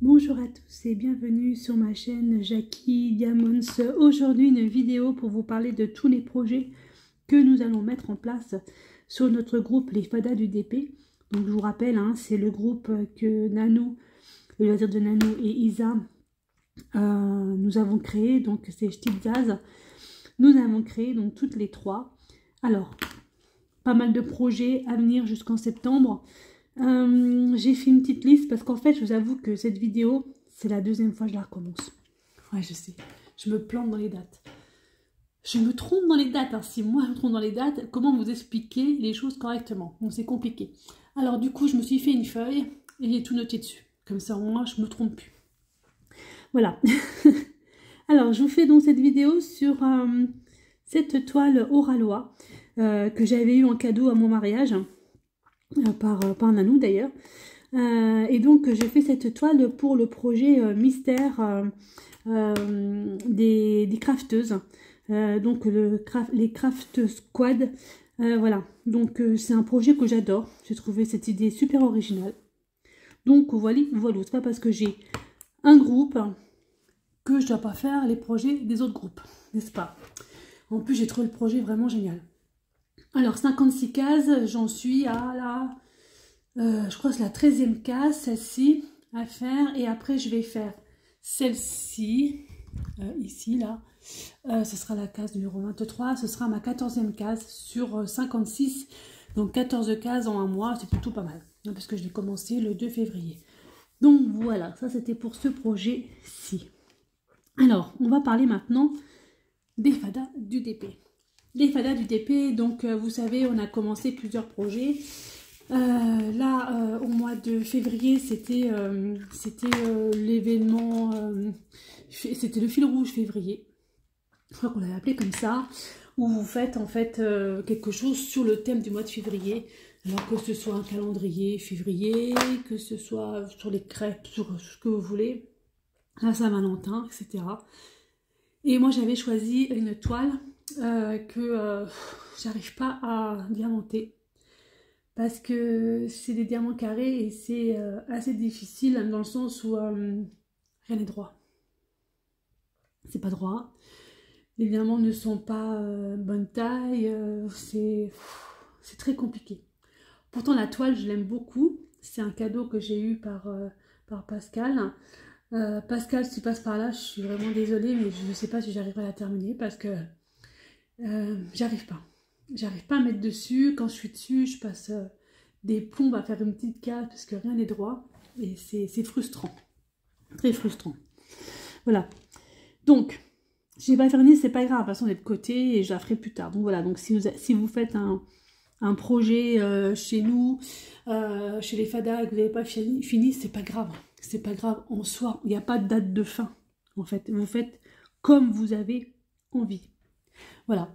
Bonjour à tous et bienvenue sur ma chaîne Jackie Diamonds. Aujourd'hui une vidéo pour vous parler de tous les projets que nous allons mettre en place sur notre groupe Les Fadas du DP. Donc je vous rappelle, c'est le groupe que Nanou, le loisir de Nanou et Isa, nous avons créé. Donc c'est Ch'tizaz. Nous avons créé donc toutes les trois. Alors, pas mal de projets à venir jusqu'en septembre. J'ai fait une petite liste parce qu'en fait je vous avoue que cette vidéo c'est la deuxième fois que je la recommence. Ouais, je sais, je me plante dans les dates, je me trompe dans les dates, si moi je me trompe dans les dates, comment vous expliquer les choses correctement? Donc c'est compliqué. Alors du coup je me suis fait une feuille et j'ai tout noté dessus, comme ça au moins je me trompe plus. Voilà. Alors je vous fais donc cette vidéo sur cette toile Oralois que j'avais eu en cadeau à mon mariage. Par Nanou d'ailleurs. Et donc j'ai fait cette toile pour le projet mystère des crafteuses. Donc les craft squad. Voilà, donc c'est un projet que j'adore. J'ai trouvé cette idée super originale. Donc voilà, c'est pas parce que j'ai un groupe que je dois pas faire les projets des autres groupes, n'est-ce pas? En plus j'ai trouvé le projet vraiment génial. Alors 56 cases, j'en suis à la, je crois que c'est la 13e case, celle-ci à faire, et après je vais faire celle-ci, ici là, ce sera la case numéro 23, ce sera ma 14e case sur 56, donc 14 cases en un mois, c'est plutôt pas mal, parce que je l'ai commencé le 2 février. Donc voilà, ça c'était pour ce projet-ci. Alors, on va parler maintenant des fadas du DP. Les fadas du DP, donc vous savez, on a commencé plusieurs projets. Là, au mois de février, c'était l'événement, c'était le fil rouge février. Je crois qu'on l'avait appelé comme ça, où vous faites en fait quelque chose sur le thème du mois de février. Alors que ce soit un calendrier février, que ce soit sur les crêpes, sur ce que vous voulez, la Saint-Valentin, etc. Et moi, j'avais choisi une toile que j'arrive pas à diamanter parce que c'est des diamants carrés et c'est assez difficile dans le sens où rien n'est droit. C'est pas droit. Les diamants ne sont pas bonne taille. C'est très compliqué. Pourtant, la toile, je l'aime beaucoup. C'est un cadeau que j'ai eu par Pascal. Pascal, si tu passes par là, je suis vraiment désolée, mais je ne sais pas si j'arriverai à la terminer parce que j'arrive pas. J'arrive pas à mettre dessus. Quand je suis dessus, je passe des plombs à faire une petite case parce que rien n'est droit. Et c'est frustrant. Très frustrant. Voilà. Donc, je n'ai pas terminé, c'est pas grave. De toute façon, elle est de côté et je la ferai plus tard. Donc voilà. Donc si vous faites un projet chez nous, chez les fadas, et que vous n'avez pas fini, c'est pas grave. C'est pas grave en soi. Il n'y a pas de date de fin. En fait, vous faites comme vous avez envie. Voilà.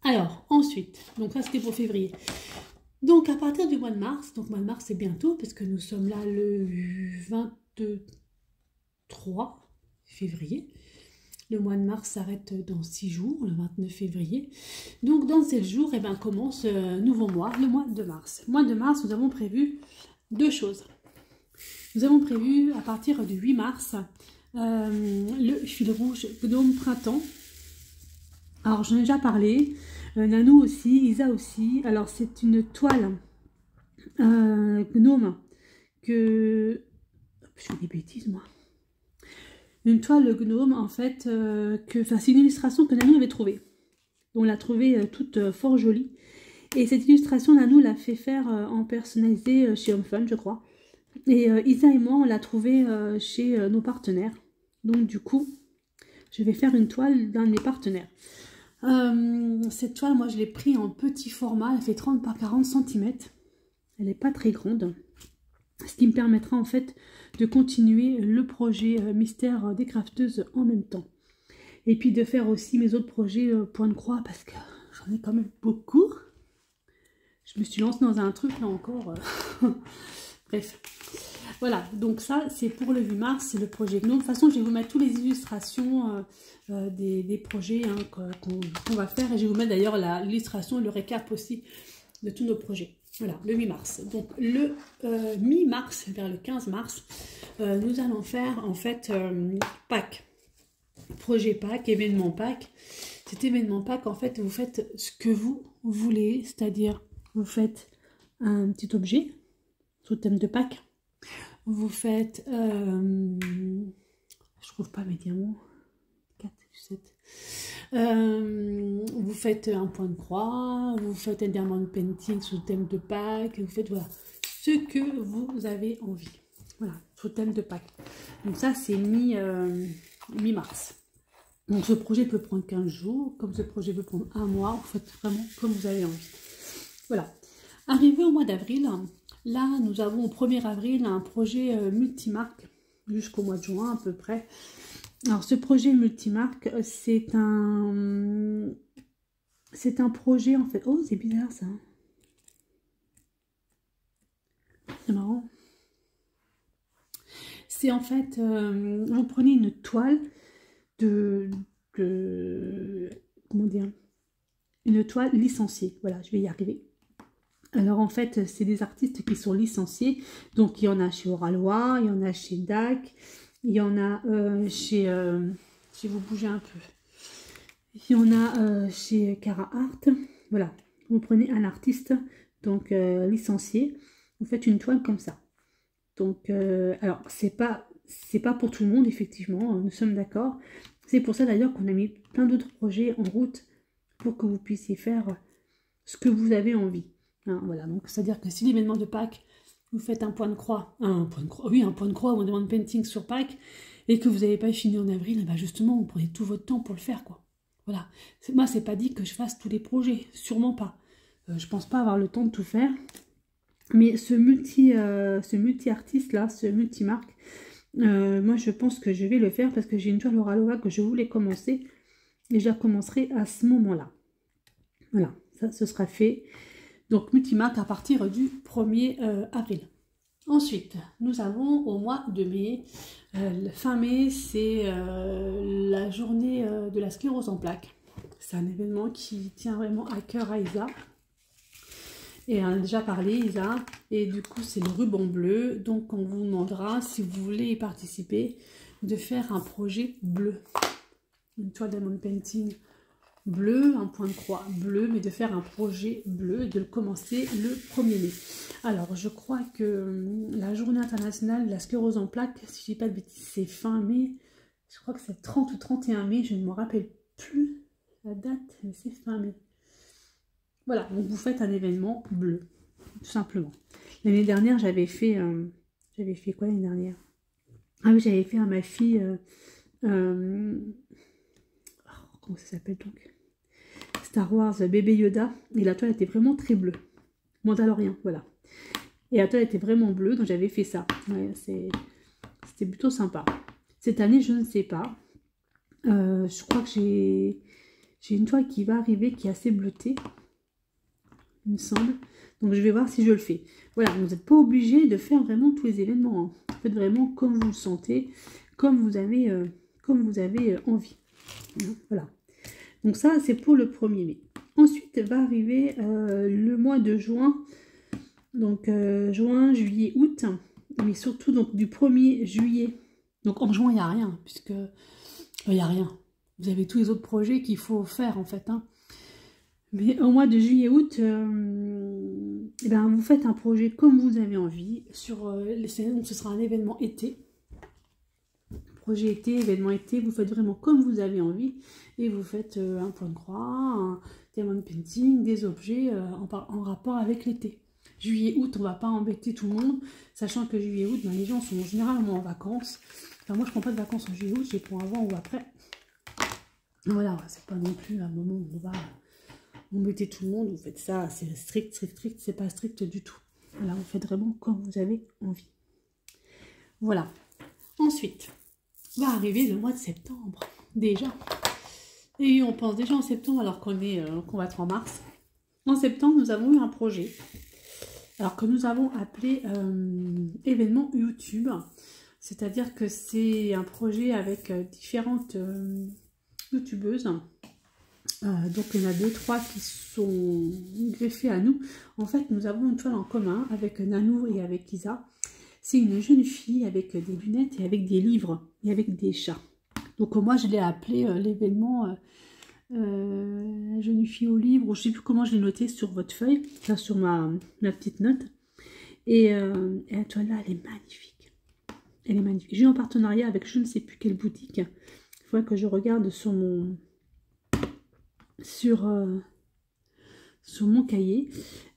Alors, ensuite, donc ça c'était pour février. Donc à partir du mois de mars, donc mois de mars c'est bientôt, parce que nous sommes là le 23 février. Le mois de mars s'arrête dans 6 jours, le 29 février. Donc dans 7 jours, commence un nouveau mois, le mois de mars. Le mois de mars, nous avons prévu deux choses. Nous avons prévu à partir du 8 mars le fil rouge Gnome Printemps. Alors j'en ai déjà parlé, Nanou aussi, Isa aussi. Alors c'est une toile Gnome que... Je fais des bêtises moi. Une toile Gnome en fait, c'est une illustration que Nanou avait trouvée. On l'a trouvée toute fort jolie. Et cette illustration, Nanou l'a fait faire en personnalisé chez Home Fun, je crois. Et Isa et moi, on l'a trouvée chez nos partenaires. Donc du coup, je vais faire une toile d'un de mes partenaires. Cette toile, moi, je l'ai pris en petit format. Elle fait 30 par 40 cm. Elle n'est pas très grande. Ce qui me permettra en fait de continuer le projet mystère des crafteuses en même temps. Et puis de faire aussi mes autres projets point de croix parce que j'en ai quand même beaucoup. Je me suis lancée dans un truc là encore. Bref. Voilà, donc ça c'est pour le 8 mars, c'est le projet Gnome. De toute façon, je vais vous mettre toutes les illustrations des projets qu'on va faire. Et je vais vous mettre d'ailleurs l'illustration et le récap aussi de tous nos projets. Voilà, le 8 mars. Donc le mi-mars, vers le 15 mars, nous allons faire en fait Pâques. Projet Pâques, événement Pâques. Cet événement Pâques, en fait, vous faites ce que vous voulez, c'est-à-dire vous faites un petit objet sous le thème de Pâques. Vous faites, je trouve pas mes diamants, 4, 7. Vous faites un point de croix, vous faites un diamant painting sous le thème de Pâques, vous faites voilà, ce que vous avez envie. Voilà, sous le thème de Pâques. Donc ça, c'est mi-mars. Donc ce projet peut prendre 15 jours, comme ce projet peut prendre un mois, vous faites vraiment comme vous avez envie. Voilà. Arrivé au mois d'avril, là nous avons au 1er avril un projet multimarque jusqu'au mois de juin à peu près. Alors ce projet multimarque, c'est un projet en fait. Oh, c'est bizarre ça. C'est marrant. C'est en fait, vous prenez une toile comment dire, une toile licenciée. Voilà, je vais y arriver. Alors en fait, c'est des artistes qui sont licenciés. Donc il y en a chez Oralois, il y en a chez DAC, il y en a chez, si vous bougez un peu, il y en a chez Cara Art. Voilà, vous prenez un artiste donc licencié, vous faites une toile comme ça. Donc, alors c'est pas pour tout le monde effectivement, nous sommes d'accord. C'est pour ça d'ailleurs qu'on a mis plein d'autres projets en route pour que vous puissiez faire ce que vous avez envie. Hein, voilà, donc c'est-à-dire que si l'événement de Pâques, vous faites un point de croix, ou un diamond painting sur Pâques, et que vous n'avez pas fini en avril, ben justement, vous prenez tout votre temps pour le faire, quoi. Voilà. Moi, c'est pas dit que je fasse tous les projets, sûrement pas. Je pense pas avoir le temps de tout faire. Mais ce multi-artiste là, ce multi-marque, moi je pense que je vais le faire parce que j'ai une toile Oraloa que je voulais commencer et je la commencerai à ce moment-là. Voilà, ça ce sera fait. Donc multi-marque à partir du 1er avril. Ensuite, nous avons au mois de mai, fin mai, c'est la journée de la sclérose en plaques. C'est un événement qui tient vraiment à cœur à Isa. Et on a déjà parlé, Isa, et du coup c'est le ruban bleu, donc on vous demandera, si vous voulez y participer, de faire un projet bleu. Une toile diamond painting bleu, un point de croix bleu, mais de faire un projet bleu et de le commencer le 1er mai. Alors je crois que la journée internationale de la sclérose en plaques, si je dis pas de bêtises, c'est fin mai, je crois que c'est 30 ou 31 mai, je ne me rappelle plus la date, mais c'est fin mai. Voilà, donc vous faites un événement bleu, tout simplement. L'année dernière, j'avais fait quoi l'année dernière? Ah oui, j'avais fait à ma fille, comment ça s'appelle donc? Star Wars Bébé Yoda, et la toile était vraiment très bleue. Mandalorian, voilà. Et la toile était vraiment bleue, donc j'avais fait ça. Ouais, c'était plutôt sympa. Cette année, je ne sais pas. Je crois que j'ai une toile qui va arriver qui est assez bleutée, il me semble. Donc je vais voir si je le fais. Voilà, vous n'êtes pas obligé de faire vraiment tous les événements. Hein. Faites vraiment comme vous le sentez, comme vous avez envie. Voilà. Donc ça, c'est pour le 1er mai. Ensuite va arriver le mois de juin. Donc juin, juillet, août. Mais surtout donc du 1er juillet. Donc en juin, il n'y a rien, puisque il n'y a rien. Vous avez tous les autres projets qu'il faut faire en fait. Hein. Mais au mois de juillet-août, eh ben, vous faites un projet comme vous avez envie. Ce sera un événement été. Projet été, événement été, vous faites vraiment comme vous avez envie. Et vous faites un point de croix, un diamond painting, des objets en rapport avec l'été. Juillet-août, on ne va pas embêter tout le monde. Sachant que juillet-août, ben, les gens sont généralement en vacances. Enfin, moi, je ne prends pas de vacances en juillet-août, je les prends avant ou après. Voilà, c'est pas non plus un moment où on va... Vous mettez tout le monde, vous faites ça, c'est strict, c'est pas strict du tout. Voilà, vous faites vraiment comme vous avez envie. Voilà. Ensuite, va arriver le mois de septembre, déjà. Et on pense déjà en septembre alors qu'on va être en mars. En septembre, nous avons eu un projet. Alors que nous avons appelé événement YouTube. C'est-à-dire que c'est un projet avec différentes youtubeuses. Donc il y en a 2, 3 qui sont greffés à nous. En fait, nous avons une toile en commun avec Nanou et avec Isa. C'est une jeune fille avec des lunettes et avec des livres et avec des chats. Donc moi, je l'ai appelé l'événement la jeune fille au livre. Je ne sais plus comment je l'ai noté sur votre feuille, enfin, sur ma petite note. Et la toile là, elle est magnifique. Elle est magnifique. J'ai eu en partenariat avec je ne sais plus quelle boutique. Il faudrait que je regarde sur mon cahier.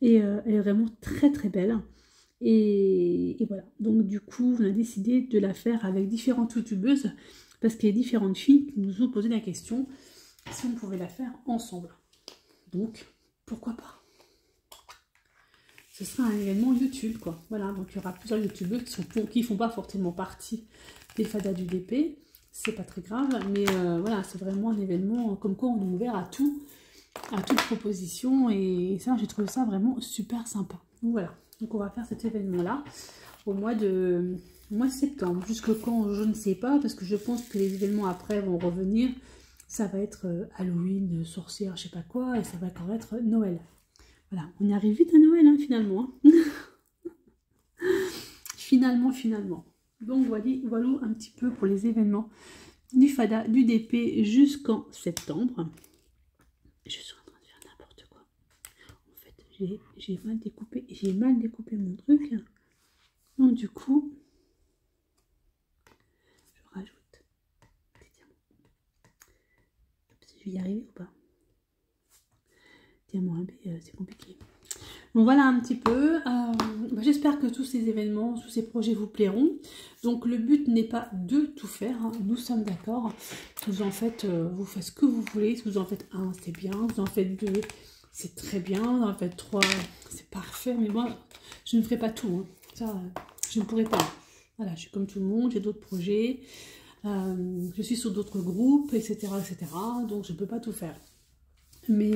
Et elle est vraiment très très belle. Et voilà. Donc du coup, on a décidé de la faire avec différentes youtubeuses. Parce qu'il y a différentes filles qui nous ont posé la question si on pouvait la faire ensemble. Donc, pourquoi pas? Ce sera un événement YouTube, quoi. Voilà, donc il y aura plusieurs youtubeurs qui font pas forcément partie des fadas du DP. C'est pas très grave, mais voilà, c'est vraiment un événement comme quoi on est ouvert à tout, à toute proposition. Et ça, j'ai trouvé ça vraiment super sympa. Donc voilà, donc on va faire cet événement-là au mois de septembre. Jusque quand, je ne sais pas, parce que je pense que les événements après vont revenir. Ça va être Halloween, sorcière, je sais pas quoi, et ça va encore être Noël. Voilà, on y arrive vite à Noël, hein, finalement. Finalement. Donc voilà un petit peu pour les événements du FADA, du DP jusqu'en septembre. Je suis en train de faire n'importe quoi. En fait, j'ai mal découpé mon truc. Donc du coup, je rajoute des diamants. Je vais y arriver ou pas? Diamant AB, c'est compliqué. Donc voilà un petit peu. J'espère que tous ces événements, tous ces projets vous plairont. Donc le but n'est pas de tout faire, hein. Nous sommes d'accord. Vous en faites, vous faites ce que vous voulez. Si vous en faites un, c'est bien. Vous en faites 2, c'est très bien. Vous en faites 3, c'est parfait. Mais moi, je ne ferai pas tout, hein. Ça, je ne pourrai pas. Voilà, je suis comme tout le monde, j'ai d'autres projets. Je suis sur d'autres groupes, etc., etc. Donc je ne peux pas tout faire. Mais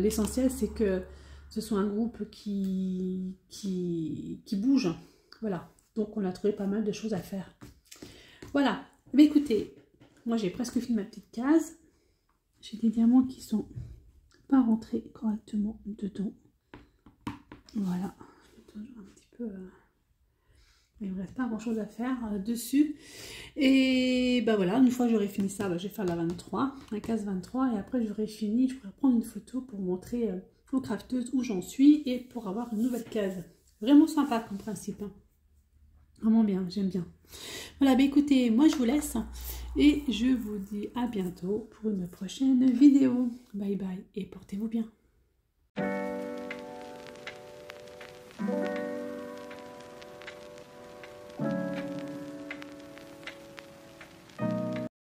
l'essentiel, c'est que ce soit un groupe qui bouge. Voilà. Donc, on a trouvé pas mal de choses à faire. Voilà. Mais écoutez, moi, j'ai presque fini ma petite case. J'ai des diamants qui sont pas rentrés correctement dedans. Voilà. Je vais toujours un petit peu... Il ne me reste pas grand chose à faire dessus. Et ben voilà, une fois que j'aurai fini ça, je vais faire la 23, la case 23. Et après j'aurai fini, je pourrai prendre une photo pour montrer aux crafteuses où j'en suis et pour avoir une nouvelle case. Vraiment sympa comme principe, hein. Vraiment bien, j'aime bien. Voilà, ben écoutez, moi je vous laisse. Et je vous dis à bientôt pour une prochaine vidéo. Bye bye et portez-vous bien.